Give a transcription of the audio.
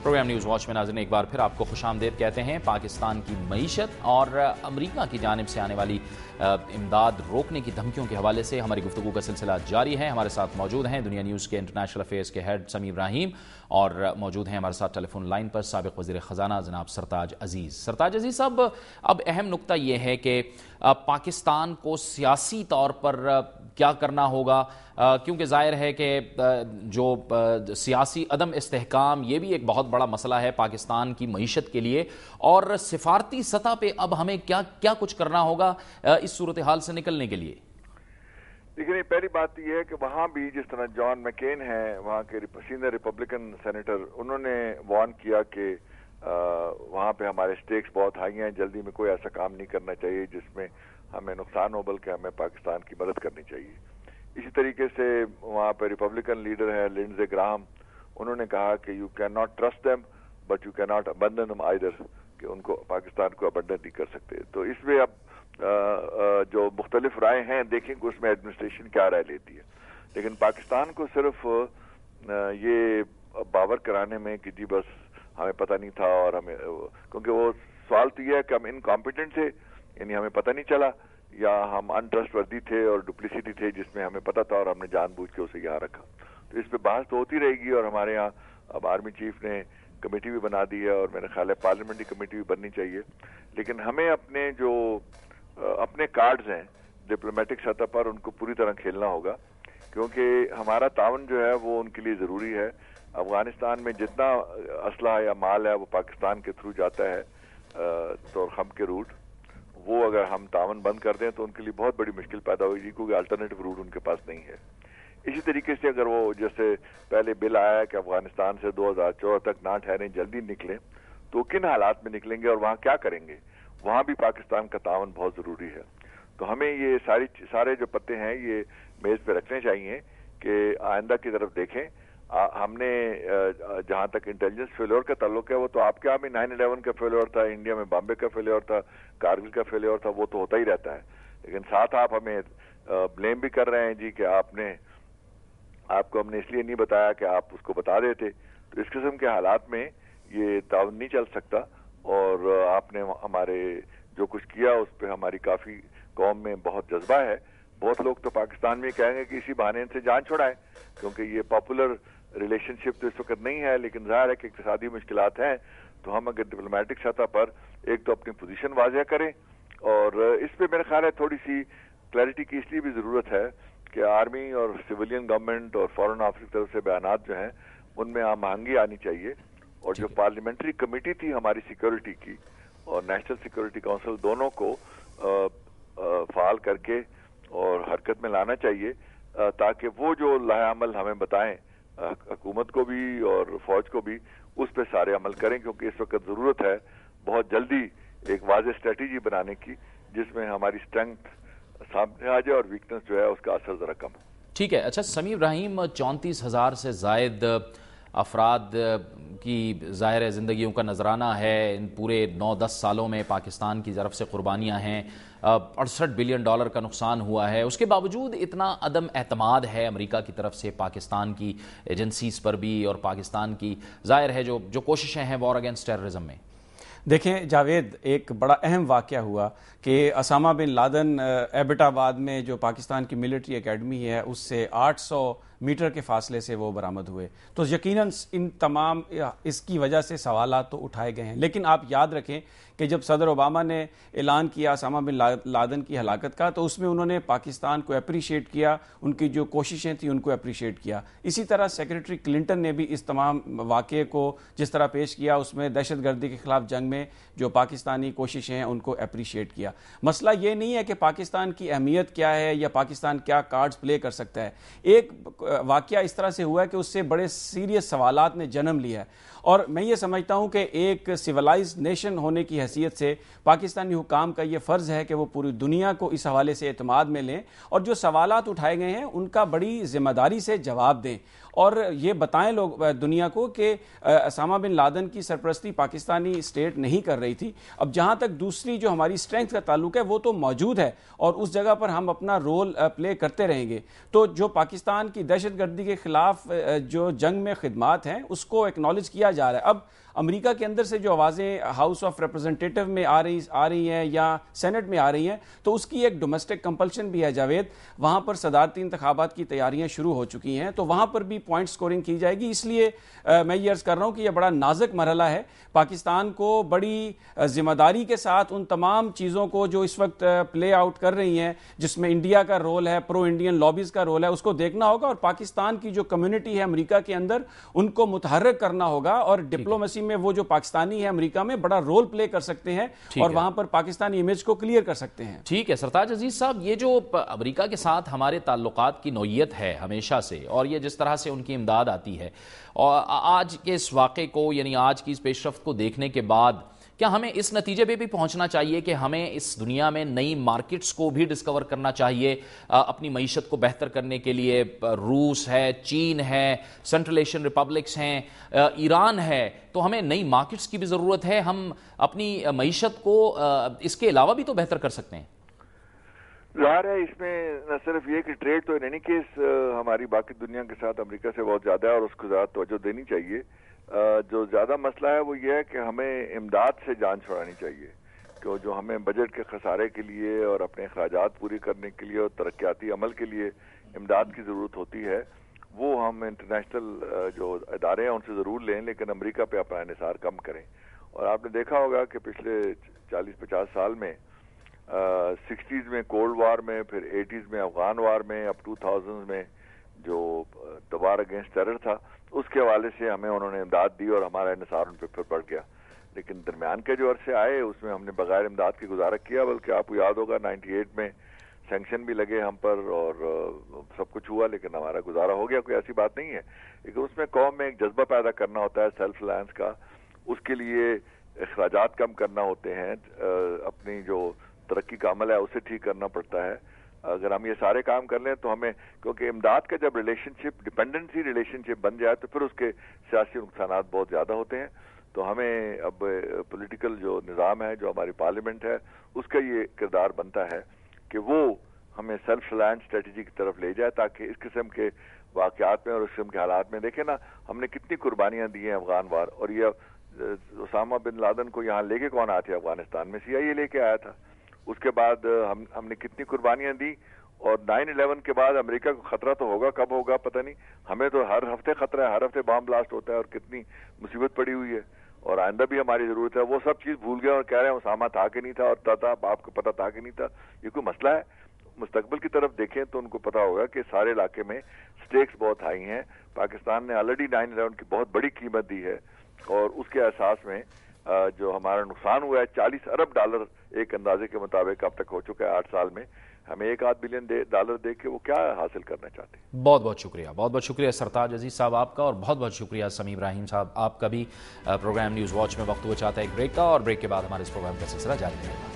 Programme news watch میں ناظرین ایک بار پھر آپ کو خوش آمدید کہتے ہیں۔ پاکستان کی معیشت اور امریکہ کی جانب سے آنے والی امداد روکنے کی دھمکیوں کے حوالے سے ہماری گفتگو کا سلسلہ جاری ہے۔ ہمارے ساتھ موجود ہیں دنیا نیوز کے انٹرنیشنل افیئرز کے ہیڈ سمیع ابراہیم، اور موجود ہیں ہمارے ساتھ ٹیلی فون لائن پر سابق وزیر خزانہ جناب سرتاج عزیز۔ سرتاج عزیز صاحب، اب اہم نقطہ یہ ہے کہ پاکستان کو سیاسی طور پر کیا کرنا ہوگا، کیونکہ ظاہر ہے کہ جو سیاسی عدم استحکام یہ بھی ایک بہت بڑا مسئلہ ہے پاکستان کی معیشت کے لیے، اور سفارتی سطح پہ اب ہمیں کیا کچھ کرنا ہوگا اس صورتحال سے نکلنے کے لیے؟ دیکھیں، پہلی بات یہ ہے کہ وہاں بھی جس طرح جان مکین ہیں، وہاں کے سینئر ریپبلکن سینیٹر، انہوں نے وارن کیا کہ وہاں پہ ہمارے سٹیکس بہت ہائی ہیں، جلدی میں کوئی ایسا کام نہیں کرنا چاہیے جس میں ہمیں نقصان ہو، بلکہ ہمیں پاکستان کی مدد کرنی چاہیے۔ اسی طریقے سے وہاں پہ ریپبلکن لیڈر ہے لنڈزے گراہم، انہوں نے کہا کہ you can not trust them but you can not abandon them either, کہ ان کو پاکستان کو ابنڈن نہیں کر سکتے۔ تو اس میں اب جو مختلف رائے ہیں، دیکھیں کہ اس میں ایڈمنسٹریشن کیا رائے لیتی ہے، لیکن پاکستان کو صرف یہ باور کرانے میں کہ جی بس ہمیں پتہ نہیں تھا، اور ہمیں، کیونکہ وہ سوال تو یہ ہے کہ ہم انکمپیٹنٹ تھے، یعنی ہمیں پتہ نہیں چلا، یا ہم انٹرسٹ وردی تھے اور ڈپلیسٹی تھے جس میں ہمیں پتہ تھا اور ہم نے جان بوجھ کے اسے یہاں رکھا۔ تو اس پہ بحث تو ہوتی رہے گی، اور ہمارے یہاں اب آرمی چیف نے کمیٹی بھی بنا دی ہے، اور میرے خیال ہے پارلیمنٹری کمیٹی بھی بننی چاہیے، لیکن ہمیں اپنے کارڈز ہیں ڈپلومیٹک سطح پر، ان کو پوری طرح کھیلنا ہوگا، کیونکہ ہمارا تعاون جو ہے وہ ان کے لیے ضروری ہے۔ افغانستان میں جتنا اسلحہ یا مال ہے وہ پاکستان کے تھرو جاتا ہے تو خم کے روٹ، وہ اگر ہم تعاون بند کر دیں تو ان کے لیے بہت بڑی مشکل پیدا ہوگی، کیونکہ الٹرنیٹو روٹ ان کے پاس نہیں ہے۔ اسی طریقے سے اگر وہ جیسے پہلے بل آیا ہے کہ افغانستان سے 2014 تک نہ ٹھہریں، جلدی نکلیں، تو کن حالات میں نکلیں گے اور وہاں کیا کریں گے، وہاں بھی پاکستان کا تعاون بہت ضروری ہے۔ تو ہمیں یہ سارے جو پتے ہیں یہ میز پہ رکھنے چاہیے کہ آئندہ کی طرف دیکھیں۔ ہم نے جہاں تک انٹیلیجنس فیلور کا تعلق ہے، وہ تو آپ کے یہاں بھی 9/11 کا فیلور تھا، انڈیا میں بامبے کا فیلور تھا، کارگل کا فیلور تھا، وہ تو ہوتا ہی رہتا ہے، لیکن ساتھ آپ ہمیں بلیم بھی کر رہے ہیں جی کہ آپ کو ہم نے اس لیے نہیں بتایا کہ آپ اس کو بتا دیتے۔ تو اس قسم کے حالات میں یہ تعاون نہیں چل سکتا، اور آپ نے ہمارے جو کچھ کیا اس پہ ہماری کافی قوم میں بہت جذبہ ہے۔ بہت لوگ تو پاکستان میں کہیں گے کہ اسی بہانے سے جان چھڑائیں، کیونکہ یہ پاپولر ریلیشن شپ تو اس وقت نہیں ہے، لیکن ظاہر ہے کہ اقتصادی مشکلات ہیں، تو ہم اگر ڈپلومیٹک سطح پر ایک تو اپنی پوزیشن واضح کریں، اور اس پہ میرے خیال ہے تھوڑی سی کلیئرٹی کی اس لیے بھی ضرورت ہے کہ آرمی اور سویلین گورنمنٹ اور فارن آفس کی طرف سے بیانات جو ہیں ان میں ہم آہنگی آنی چاہیے، اور جو پارلیمنٹری کمیٹی تھی ہماری سیکورٹی کی اور نیشنل سیکورٹی کونسل، دونوں کو فعال کر کے اور حرکت میں لانا چاہیے، تاکہ وہ جو لائحہ عمل ہمیں بتائیں حکومت کو بھی اور فوج کو بھی، اس پہ سارے عمل کریں، کیونکہ اس وقت ضرورت ہے بہت جلدی ایک واضح اسٹریٹجی بنانے کی جس میں ہماری اسٹرینگتھ سامنے آ جائے اور ویکنس جو ہے اس کا اثر ذرا کم ہو۔ ٹھیک ہے، اچھا سمیع ابراہیم، 34,000 سے زائد افراد کی ظاہر ہے زندگیوں کا نذرانہ ہے، ان پورے 9-10 سالوں میں پاکستان کی طرف سے قربانیاں ہیں، $68 بلین کا نقصان ہوا ہے، اس کے باوجود اتنا عدم اعتماد ہے امریکہ کی طرف سے پاکستان کی ایجنسیز پر بھی، اور پاکستان کی ظاہر ہے جو کوششیں ہیں وار اگینسٹ ٹیررزم میں۔ دیکھیں جاوید، ایک بڑا اہم واقعہ ہوا کہ اسامہ بن لادن ایبٹ آباد میں جو پاکستان کی ملٹری اکیڈمی ہے اس سے 800 میٹر کے فاصلے سے وہ برآمد ہوئے، تو یقیناً ان تمام اس کی وجہ سے سوالات تو اٹھائے گئے ہیں، لیکن آپ یاد رکھیں کہ جب صدر اوباما نے اعلان کیا اسامہ بن لادن کی ہلاکت کا، تو اس میں انہوں نے پاکستان کو اپریشیٹ کیا، ان کی جو کوششیں تھیں ان کو اپریشیٹ کیا۔ اسی طرح سیکریٹری کلنٹن نے بھی اس تمام واقعے کو جس طرح پیش کیا، اس میں دہشت گردی کے خلاف جنگ میں جو پاکستانی کوششیں ہیں ان کو اپریشیٹ کیا۔ مسئلہ یہ نہیں ہے کہ پاکستان کی اہمیت کیا ہے یا پاکستان کیا کارڈز پلے کر سکتا ہے، ایک واقعہ اس طرح سے ہوا ہے کہ اس سے بڑے سیریس سوالات نے جنم لیا ہے، اور میں یہ سمجھتا ہوں کہ ایک سیولائزڈ نیشن ہونے کی حیثیت سے پاکستانی حکام کا یہ فرض ہے کہ وہ پوری دنیا کو اس حوالے سے اعتماد میں لیں اور جو سوالات اٹھائے گئے ہیں ان کا بڑی ذمہ داری سے جواب دیں اور یہ بتائیں لوگ دنیا کو کہ اسامہ بن لادن کی سرپرستی پاکستانی اسٹیٹ نہیں کر رہی تھی. اب جہاں تک دوسری جو ہماری اسٹرینتھ کا تعلق ہے وہ تو موجود ہے اور اس جگہ پر ہم اپنا رول پلے کرتے رہیں گے. تو جو پاکستان کی دہشت گردی کے خلاف جو جنگ میں خدمات ہیں اس کو ایکنالج کیا جا رہا ہے. اب امریکہ کے اندر سے جو آوازیں ہاؤس آف ریپرزنٹیٹیو میں آ رہی ہیں یا سینٹ میں آ رہی ہیں تو اس کی ایک ڈومیسٹک کمپلشن بھی ہے جاوید. وہاں پر صدارتی انتخابات کی تیاریاں شروع ہو چکی ہیں تو وہاں پر بھی پوائنٹ سکورنگ کی جائے گی. اس لیے میں یہ عرض کر رہا ہوں کہ یہ بڑا نازک مرحلہ ہے. پاکستان کو بڑی ذمہ داری کے ساتھ ان تمام چیزوں کو جو اس وقت پلے آؤٹ کر رہی ہیں جس میں انڈیا کا رول ہے, پرو انڈین لابیز کا رول ہے, اس کو دیکھنا ہوگا اور پاکستان کی جو کمیونٹی ہے امریکہ کے اندر ان کو متحرک کرنا ہوگا اور ڈپلومیسی میں وہ جو پاکستانی ہے امریکہ میں بڑا رول پلے کر سکتے ہیں اور وہاں پر پاکستانی امیج کو کلیئر کر سکتے ہیں. ٹھیک ہے سرتاج عزیز صاحب, یہ جو امریکہ کے ساتھ ہمارے تعلقات کی نوعیت ہے ہمیشہ سے اور یہ جس طرح سے ان کی امداد آتی ہے اور آج کے اس واقعے کو یعنی آج کی اس پیش رفت کو دیکھنے کے بعد کیا ہمیں اس نتیجے پہ بھی پہنچنا چاہیے کہ ہمیں اس دنیا میں نئی مارکیٹس کو بھی ڈسکور کرنا چاہیے اپنی معیشت کو بہتر کرنے کے لیے؟ روس ہے, چین ہے, سنٹرل ایشین ریپبلکس ہیں, ایران ہے, تو ہمیں نئی مارکیٹس کی بھی ضرورت ہے. ہم اپنی معیشت کو اس کے علاوہ بھی تو بہتر کر سکتے ہیں. ظاہر ہے اس میں نہ صرف یہ کہ ٹریڈ تو ان اینی کیس ہماری باقی دنیا کے ساتھ امریکہ سے بہت زیادہ ہے اور اس کو زیادہ توجہ دینی چاہیے. جو زیادہ مسئلہ ہے وہ یہ ہے کہ ہمیں امداد سے جان چھڑانی چاہیے کہ جو ہمیں بجٹ کے خسارے کے لیے اور اپنے اخراجات پوری کرنے کے لیے اور ترقیاتی عمل کے لیے امداد کی ضرورت ہوتی ہے وہ ہم انٹرنیشنل جو ادارے ہیں ان سے ضرور لیں, لیکن امریکہ پہ اپنا انحصار کم کریں. اور آپ نے دیکھا ہوگا کہ پچھلے 40-50 سال میں 60s میں کولڈ وار میں, پھر 80s میں افغان وار میں, اب 2000 میں جو the war اگینسٹ ٹیرر تھا اس کے حوالے سے ہمیں انہوں نے امداد دی اور ہمارا انحصار ان پہ پھر بڑھ گیا. لیکن درمیان کے جو عرصے آئے اس میں ہم نے بغیر امداد کے گزارا کیا, بلکہ آپ کو یاد ہوگا 98 میں سینکشن بھی لگے ہم پر اور سب کچھ ہوا لیکن ہمارا گزارا ہو گیا, کوئی ایسی بات نہیں ہے. لیکن اس میں قوم میں ایک جذبہ پیدا کرنا ہوتا ہے سیلف ریلائنس کا, اس کے لیے اخراجات کم کرنا ہوتے ہیں, اپنی جو ترقی کا عمل ہے اسے ٹھیک کرنا پڑتا ہے. اگر ہم یہ سارے کام کر لیں تو ہمیں, کیونکہ امداد کا جب ریلیشن شپ ڈپینڈنسی ریلیشن شپ بن جائے تو پھر اس کے سیاسی نقصانات بہت زیادہ ہوتے ہیں. تو ہمیں اب پولیٹیکل جو نظام ہے, جو ہماری پارلیمنٹ ہے, اس کا یہ کردار بنتا ہے کہ وہ ہمیں سیلف ریلائنس اسٹریٹجی کی طرف لے جائے تاکہ اس قسم کے واقعات میں اور اس قسم کے حالات میں, دیکھیں نا ہم نے کتنی قربانیاں دی ہیں افغان وار, اور یہ اسامہ بن لادن کو یہاں لے کے کون آیا تھا افغانستان میں؟ CIA لے کے آیا تھا. اس کے بعد ہم نے کتنی قربانیاں دی, اور 9/11 کے بعد امریکہ کو خطرہ تو ہوگا, کب ہوگا پتہ نہیں, ہمیں تو ہر ہفتے خطرہ ہے, ہر ہفتے بام بلاسٹ ہوتا ہے اور کتنی مصیبت پڑی ہوئی ہے اور آئندہ بھی ہماری ضرورت ہے. وہ سب چیز بھول گئے اور کہہ رہے ہیں اسامہ تھا کہ نہیں تھا اور تھا آپ کو پتہ تھا کہ نہیں تھا. یہ کوئی مسئلہ ہے؟ مستقبل کی طرف دیکھیں تو ان کو پتا ہوگا کہ سارے علاقے میں سٹیکس بہت ہائی ہیں. پاکستان نے آلریڈی 9/11 کی بہت بڑی قیمت دی ہے اور اس کے احساس میں جو ہمارا نقصان ہوا ہے $40 ارب ایک اندازے کے مطابق اب تک ہو چکا ہے 8 سال میں. ہمیں $1-8 بلین دے کے وہ کیا حاصل کرنا چاہتے ہیں. بہت بہت شکریہ, بہت بہت شکریہ سرتاج عزیز صاحب آپ کا, اور بہت بہت شکریہ سمیع ابراہیم صاحب آپ کا بھی. پروگرام نیوز واچ میں وقت ہوا چاہتا ہے ایک بریک کا, اور بریک کے بعد ہمارے اس پروگرام کا سلسلہ جاری رہے گا.